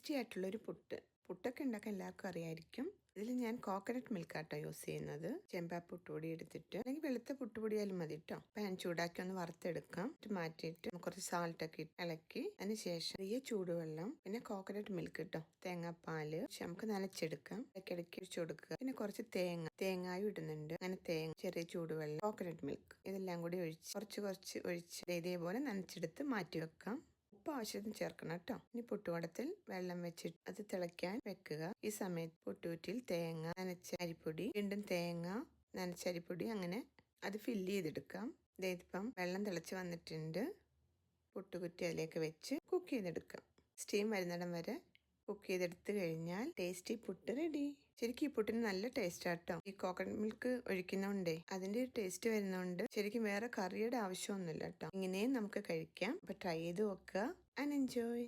Tasty ആയിട്ടുള്ളൊരു പുട്ടൊക്കെ ഉണ്ടാക്കാൻ എല്ലാവർക്കും അറിയായിരിക്കും. ഇതിൽ ഞാൻ കോക്കനട്ട് മിൽക്കാട്ടോ യൂസ് ചെയ്യുന്നത്. ചെമ്പാ പുട്ടുപൊടി എടുത്തിട്ട്, അല്ലെങ്കിൽ വെളുത്ത പുട്ടുപൊടിയാലും മതി കേട്ടോ. പാൻ ചൂടാക്കി ഒന്ന് വറുത്തെടുക്കാം. മാറ്റിയിട്ട് കുറച്ച് സാൾട്ടൊക്കെ ഇട്ട് ഇളക്കി അതിനുശേഷം ചെറിയ ചൂടുവെള്ളം, പിന്നെ കോക്കനട്ട് മിൽക്ക് കേട്ടോ, തേങ്ങാപ്പാല് നമുക്ക് നനച്ചെടുക്കാം. ഇടയ്ക്കിടയ്ക്ക് ഒഴിച്ചു കൊടുക്കുക. പിന്നെ കുറച്ച് തേങ്ങായും ഇടുന്നുണ്ട്. അങ്ങനെ ചെറിയ ചൂടുവെള്ളം, കോക്കനട്ട് മിൽക്ക് ഇതെല്ലാം കൂടി ഒഴിച്ച് കുറച്ച് ഒഴിച്ച് ഇതേപോലെ നനച്ചെടുത്ത് മാറ്റി വെക്കാം. ഉപ്പ് ആവശ്യത്തിന് ചേർക്കണം കേട്ടോ. ഇനി പുട്ടുകുടത്തിൽ വെള്ളം വെച്ചിട്ട് അത് തിളയ്ക്കാൻ വെക്കുക. ഈ സമയത്ത് പുട്ടുകുറ്റിയിൽ തേങ്ങ, നനച്ച അരിപ്പൊടി, വീണ്ടും തേങ്ങ, നനച്ച അരിപ്പൊടി, അങ്ങനെ അത് ഫില്ല് ചെയ്തെടുക്കാം. ഇതിപ്പം വെള്ളം തിളച്ച് വന്നിട്ടുണ്ട്. പുട്ടുകുറ്റി അതിലേക്ക് വെച്ച് കുക്ക് ചെയ്തെടുക്കാം. സ്റ്റീം വരുന്നിടം വരെ കുക്ക് ചെയ്തെടുത്ത് കഴിഞ്ഞാൽ ടേസ്റ്റി പുട്ട് റെഡി. ശരിക്കും ഈ പുട്ടിന് നല്ല ടേസ്റ്റ് ആട്ടോ. ഈ കോക്കനട്ട് മിൽക്ക് ഒഴിക്കുന്നോണ്ടേ അതിന്റെ ഒരു ടേസ്റ്റ് വരുന്നോണ്ട് ശരിക്കും വേറെ കറിയുടെ ആവശ്യമൊന്നുമില്ല കേട്ടോ. ഇങ്ങനെയും നമുക്ക് കഴിക്കാം. അപ്പൊ ട്രൈ ചെയ്ത് നോക്കുക ആൻഡ് എൻജോയ്.